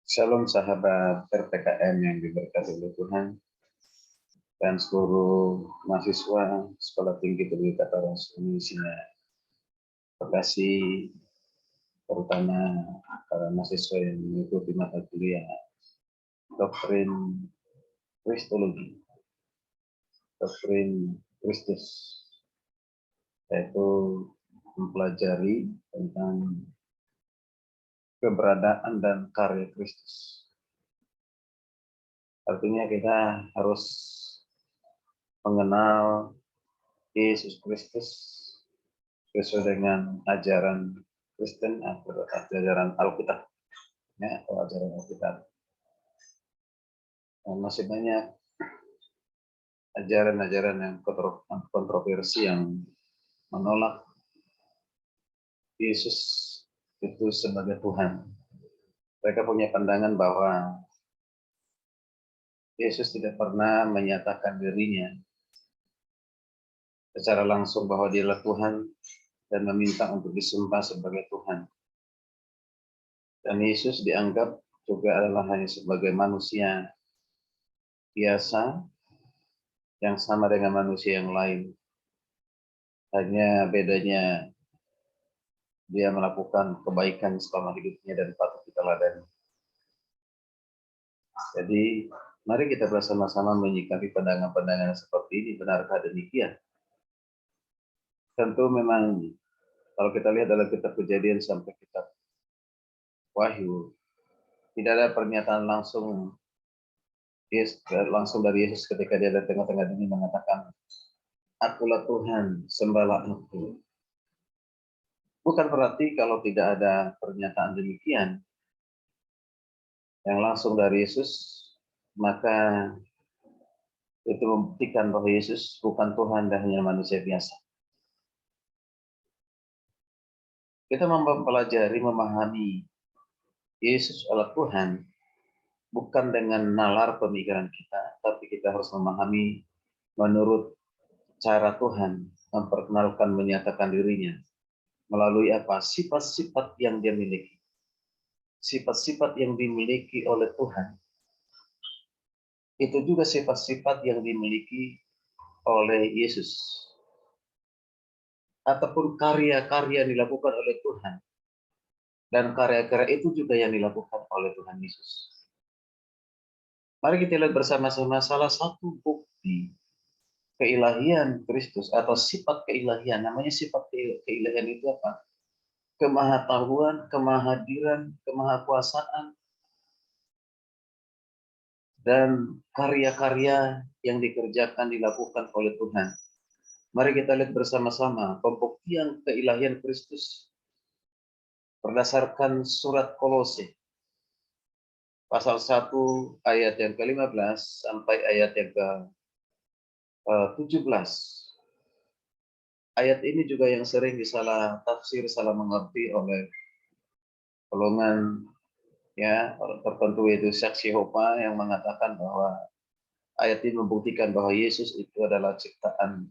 Shalom sahabat RPKM yang diberkati oleh Tuhan dan seluruh mahasiswa Sekolah Tinggi Pendidikan Rasul Indonesia. Terima kasih terutama para mahasiswa yang mengikuti mata kuliah Doktrin Kristologi, Doktrin Kristus, yaitu mempelajari tentang keberadaan dan karya Kristus. Artinya kita harus mengenal Yesus Kristus sesuai dengan ajaran Kristen atau ajaran Alkitab, ya, atau ajaran Alkitab. Masih banyak ajaran-ajaran yang kontroversi yang menolak Yesus itu sebagai Tuhan. Mereka punya pandangan bahwa Yesus tidak pernah menyatakan dirinya secara langsung bahwa Dia adalah Tuhan dan meminta untuk disembah sebagai Tuhan. Dan Yesus dianggap juga adalah hanya sebagai manusia biasa yang sama dengan manusia yang lain. Hanya bedanya dia melakukan kebaikan selama hidupnya dan patut diteladani. Jadi mari kita bersama-sama menyikapi pandangan-pandangan seperti ini. Benarkah demikian? Tentu memang kalau kita lihat dalam kitab Kejadian sampai kitab Wahyu, tidak ada pernyataan langsung dari Yesus ketika dia di tengah-tengah dunia mengatakan, "Akulah Tuhan, sembahlah Aku." Bukan berarti kalau tidak ada pernyataan demikian yang langsung dari Yesus, maka itu membuktikan bahwa Yesus bukan Tuhan dan hanya manusia biasa. Kita mempelajari, memahami Yesus adalah Tuhan bukan dengan nalar pemikiran kita, tapi kita harus memahami menurut cara Tuhan memperkenalkan, menyatakan dirinya melalui apa? Sifat-sifat yang dia miliki. Sifat-sifat yang dimiliki oleh Tuhan itu juga sifat-sifat yang dimiliki oleh Yesus. Ataupun karya-karya yang dilakukan oleh Tuhan. Dan karya-karya itu juga yang dilakukan oleh Tuhan Yesus. Mari kita lihat bersama-sama salah satu bukti keilahian Kristus atau sifat keilahian. Namanya sifat keilahian itu apa? Kemahatauan, kemahadiran, kemahakuasaan, dan karya-karya yang dikerjakan, dilakukan oleh Tuhan. Mari kita lihat bersama-sama pembuktian keilahian Kristus berdasarkan surat Kolose pasal 1 ayat yang ke-15 sampai ayat yang ke-17. Ayat ini juga yang sering disalah tafsir, salah mengerti oleh golongan ya tertentu, yaitu saksi Yehova yang mengatakan bahwa ayat ini membuktikan bahwa Yesus itu adalah ciptaan,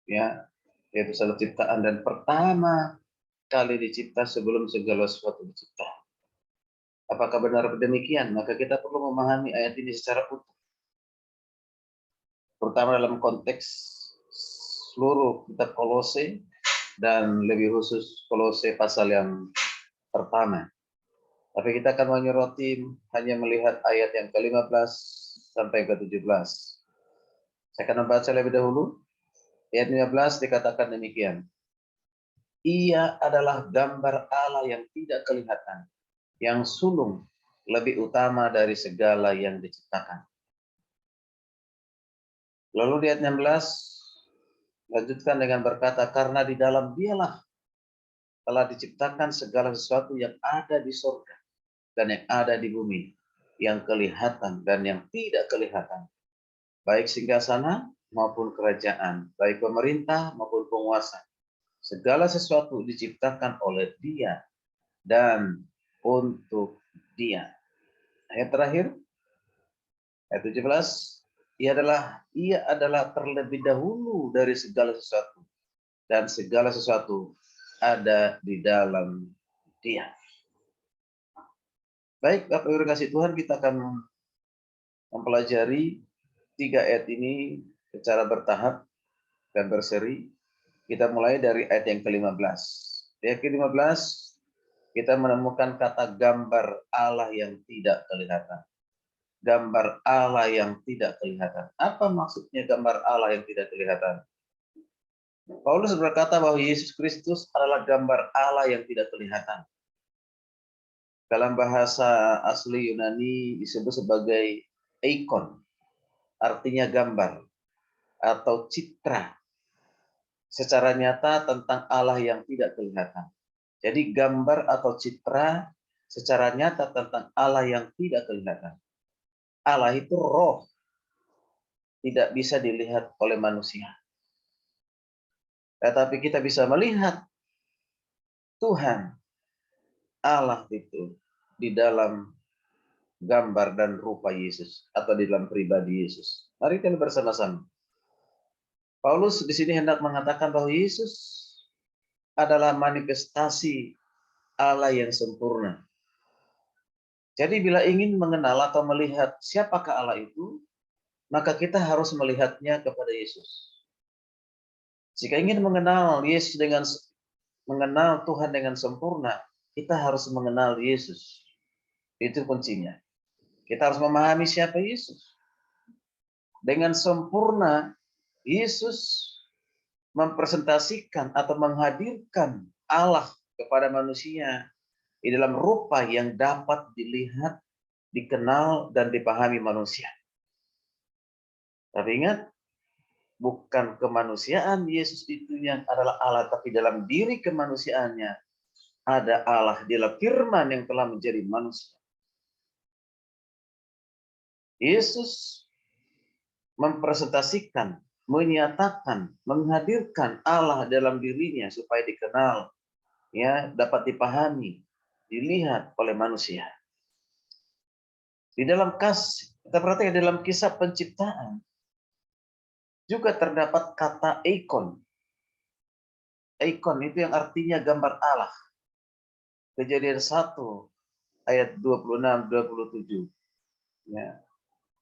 ya, yaitu salah ciptaan dan pertama kali dicipta sebelum segala sesuatu dicipta. Apakah benar demikian? Maka kita perlu memahami ayat ini secara utuh, terutama dalam konteks seluruh kitab Kolose dan lebih khusus Kolose pasal yang pertama. Tapi kita akan menyoroti hanya melihat ayat yang ke-15 sampai ke-17. Saya akan membaca lebih dahulu. Ayat 15 dikatakan demikian. Ia adalah gambar Allah yang tidak kelihatan, yang sulung, lebih utama dari segala yang diciptakan. Lalu di ayat 16 lanjutkan dengan berkata, karena di dalam Dialah telah diciptakan segala sesuatu yang ada di surga dan yang ada di bumi, yang kelihatan dan yang tidak kelihatan, baik singgasana maupun kerajaan, baik pemerintah maupun penguasa. Segala sesuatu diciptakan oleh Dia dan untuk Dia. Ayat terakhir, ayat 17, ia adalah terlebih dahulu dari segala sesuatu, dan segala sesuatu ada di dalam Dia. Baik, Bapak Ibu kasih Tuhan, kita akan mempelajari 3 ayat ini secara bertahap dan berseri. Kita mulai dari ayat yang ke-15. Di ayat ke-15 kita menemukan kata gambar Allah yang tidak kelihatan. Gambar Allah yang tidak kelihatan. Apa maksudnya gambar Allah yang tidak kelihatan? Paulus berkata bahwa Yesus Kristus adalah gambar Allah yang tidak kelihatan. Dalam bahasa asli Yunani disebut sebagai eikon, artinya gambar atau citra secara nyata tentang Allah yang tidak kelihatan. Jadi gambar atau citra secara nyata tentang Allah yang tidak kelihatan. Allah itu roh, tidak bisa dilihat oleh manusia. Tetapi kita bisa melihat Tuhan Allah itu di dalam gambar dan rupa Yesus atau di dalam pribadi Yesus. Mari kita bersama-sama. Paulus di sini hendak mengatakan bahwa Yesus adalah manifestasi Allah yang sempurna. Jadi bila ingin mengenal atau melihat siapakah Allah itu, maka kita harus melihatnya kepada Yesus. Jika ingin mengenal Yesus mengenal Tuhan dengan sempurna, kita harus mengenal Yesus. Itu kuncinya. Kita harus memahami siapa Yesus. Dengan sempurna, Yesus mempresentasikan atau menghadirkan Allah kepada manusia di dalam rupa yang dapat dilihat, dikenal, dan dipahami manusia. Tapi ingat, bukan kemanusiaan Yesus itu yang adalah Allah, tapi dalam diri kemanusiaannya ada Allah, dialah firman yang telah menjadi manusia. Yesus mempresentasikan, menyatakan, menghadirkan Allah dalam dirinya supaya dikenal, ya, dapat dipahami, dilihat oleh manusia. Di dalam kita perhatikan dalam kisah penciptaan juga terdapat kata eikon. Eikon itu yang artinya gambar Allah. Kejadian 1 ayat 26-27. Ya.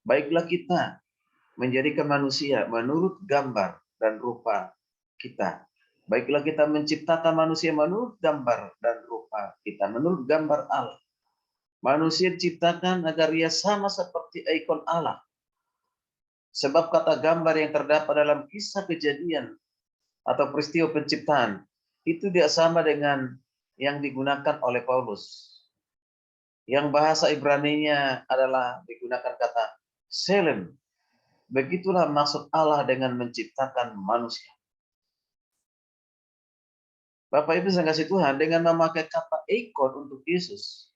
Baiklah kita menjadikan manusia menurut gambar dan rupa kita. Baiklah kita menciptakan manusia menurut gambar dan rupa kita, menurut gambar Allah. Manusia diciptakan agar ia sama seperti ikon Allah. Sebab kata gambar yang terdapat dalam kisah kejadian atau peristiwa penciptaan itu tidak sama dengan yang digunakan oleh Paulus. Yang bahasa Ibrani-nya adalah digunakan kata selem. Begitulah maksud Allah dengan menciptakan manusia. Bapak Ibu yang kasih Tuhan, dengan memakai kata ikon untuk Yesus,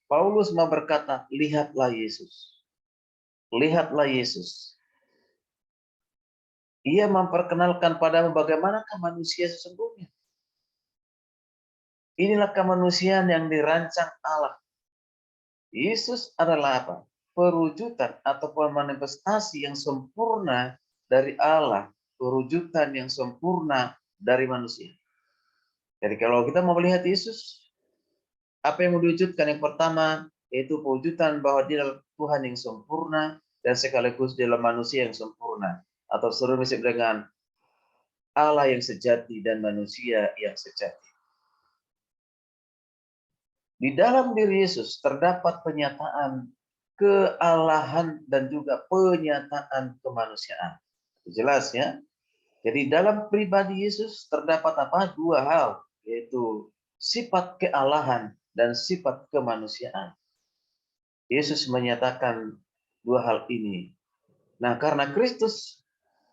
Paulus mau berkata, lihatlah Yesus. Lihatlah Yesus. Ia memperkenalkan padamu bagaimanakah manusia sesungguhnya. Inilah kemanusiaan yang dirancang Allah. Yesus adalah apa? Perwujudan ataupun manifestasi yang sempurna dari Allah. Perwujudan yang sempurna dari manusia. Jadi kalau kita mau melihat Yesus, apa yang mau diwujudkan? Yang pertama, yaitu perwujudan bahwa dia adalah Tuhan yang sempurna dan sekaligus dia adalah manusia yang sempurna. Atau seru disebut dengan Allah yang sejati dan manusia yang sejati. Di dalam diri Yesus terdapat penyataan kealahan dan juga penyataan kemanusiaan. Jelas ya. Jadi dalam pribadi Yesus terdapat apa? Dua hal, yaitu sifat kealahan dan sifat kemanusiaan. Yesus menyatakan dua hal ini. Nah, karena Kristus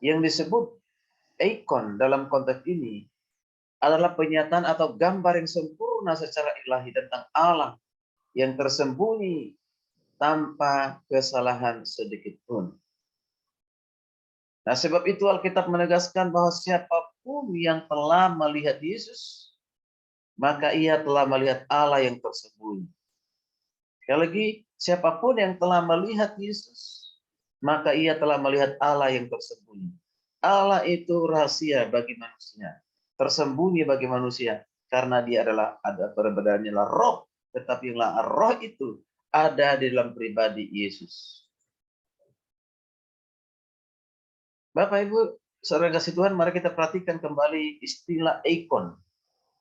yang disebut ikon dalam konteks ini adalah penyataan atau gambar yang sempurna secara ilahi tentang Allah yang tersembunyi tanpa kesalahan sedikit pun. Nah, sebab itu Alkitab menegaskan bahwa siapapun yang telah melihat Yesus, maka ia telah melihat Allah yang tersembunyi. Sekali lagi, siapapun yang telah melihat Yesus, maka ia telah melihat Allah yang tersembunyi. Allah itu rahasia bagi manusia, tersembunyi bagi manusia, karena dia adalah ada perbedaannya lah roh, tetapi lah roh itu ada di dalam pribadi Yesus. Bapak Ibu, saudara kasih Tuhan, mari kita perhatikan kembali istilah ikon.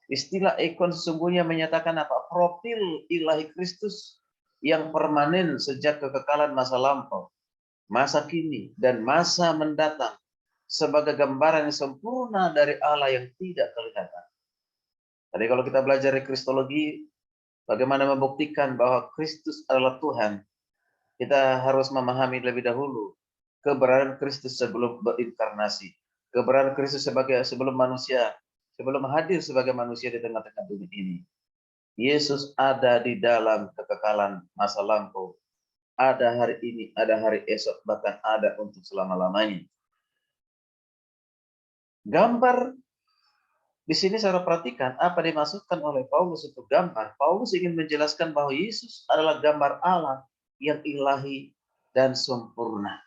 Istilah ikon sesungguhnya menyatakan apa? Profil ilahi Kristus yang permanen sejak kekekalan masa lampau, masa kini, dan masa mendatang sebagai gambaran yang sempurna dari Allah yang tidak kelihatan. Tadi kalau kita belajar di Kristologi, bagaimana membuktikan bahwa Kristus adalah Tuhan, kita harus memahami lebih dahulu keberadaan Kristus sebelum berinkarnasi, keberadaan Kristus sebelum manusia, sebelum hadir sebagai manusia di tengah-tengah dunia ini. Yesus ada di dalam kekekalan masa lampau, ada hari ini, ada hari esok, bahkan ada untuk selama-lamanya. Gambar di sini saya perhatikan apa dimaksudkan oleh Paulus itu gambar. Paulus ingin menjelaskan bahwa Yesus adalah gambar Allah yang ilahi dan sempurna.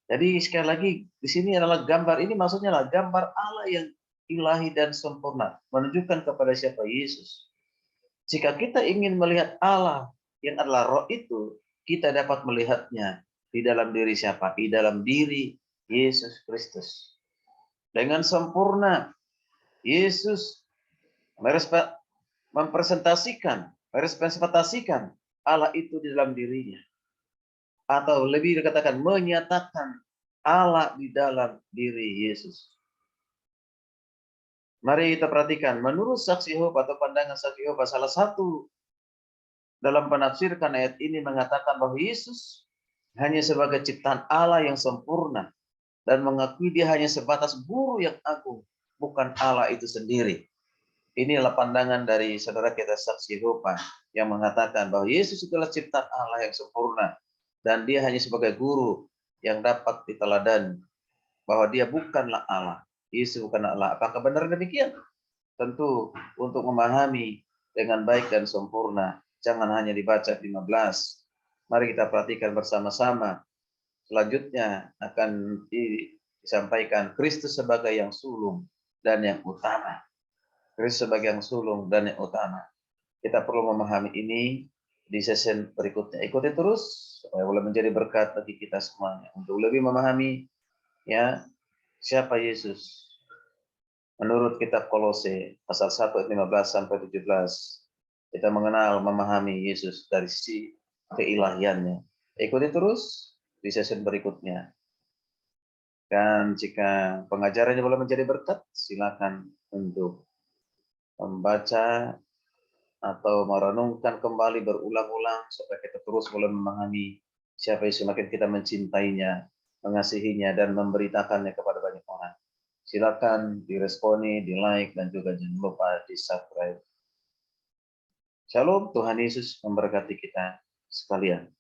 Jadi sekali lagi di sini adalah gambar ini maksudnya adalah gambar Allah yang ilahi dan sempurna, menunjukkan kepada siapa? Yesus. Jika kita ingin melihat Allah yang adalah roh itu, kita dapat melihatnya di dalam diri siapa? Di dalam diri Yesus Kristus. Dengan sempurna, Yesus mempresentasikan Allah itu di dalam dirinya. Atau lebih dikatakan menyatakan Allah di dalam diri Yesus. Mari kita perhatikan, menurut saksi Yehova atau pandangan saksi Yehova, salah satu dalam penafsirkan ayat ini mengatakan bahwa Yesus hanya sebagai ciptaan Allah yang sempurna dan mengakui dia hanya sebatas guru yang agung, bukan Allah itu sendiri. Inilah pandangan dari saudara kita saksi Yehova yang mengatakan bahwa Yesus itulah ciptaan Allah yang sempurna dan dia hanya sebagai guru yang dapat diteladani, bahwa dia bukanlah Allah. Yesus bukanlah Allah. Apakah benar demikian? Tentu untuk memahami dengan baik dan sempurna, jangan hanya dibaca 15. Mari kita perhatikan bersama-sama. Selanjutnya akan disampaikan Kristus sebagai yang sulung dan yang utama. Kristus sebagai yang sulung dan yang utama. Kita perlu memahami ini di sesi berikutnya. Ikuti terus supaya boleh menjadi berkat bagi kita semuanya untuk lebih memahami ya siapa Yesus. Menurut kitab Kolose pasal 1 ayat 15 sampai 17, kita mengenal memahami Yesus dari sisi keilahiannya. Ikuti terus di sesi berikutnya. Dan jika pengajarannya boleh menjadi berkat, silakan untuk membaca atau merenungkan kembali berulang-ulang supaya kita terus boleh memahami siapa yang semakin kita mencintainya, mengasihinya, dan memberitakannya kepada banyak orang. Silakan diresponi, di like, dan juga jangan lupa di subscribe. Shalom, Tuhan Yesus memberkati kita sekalian.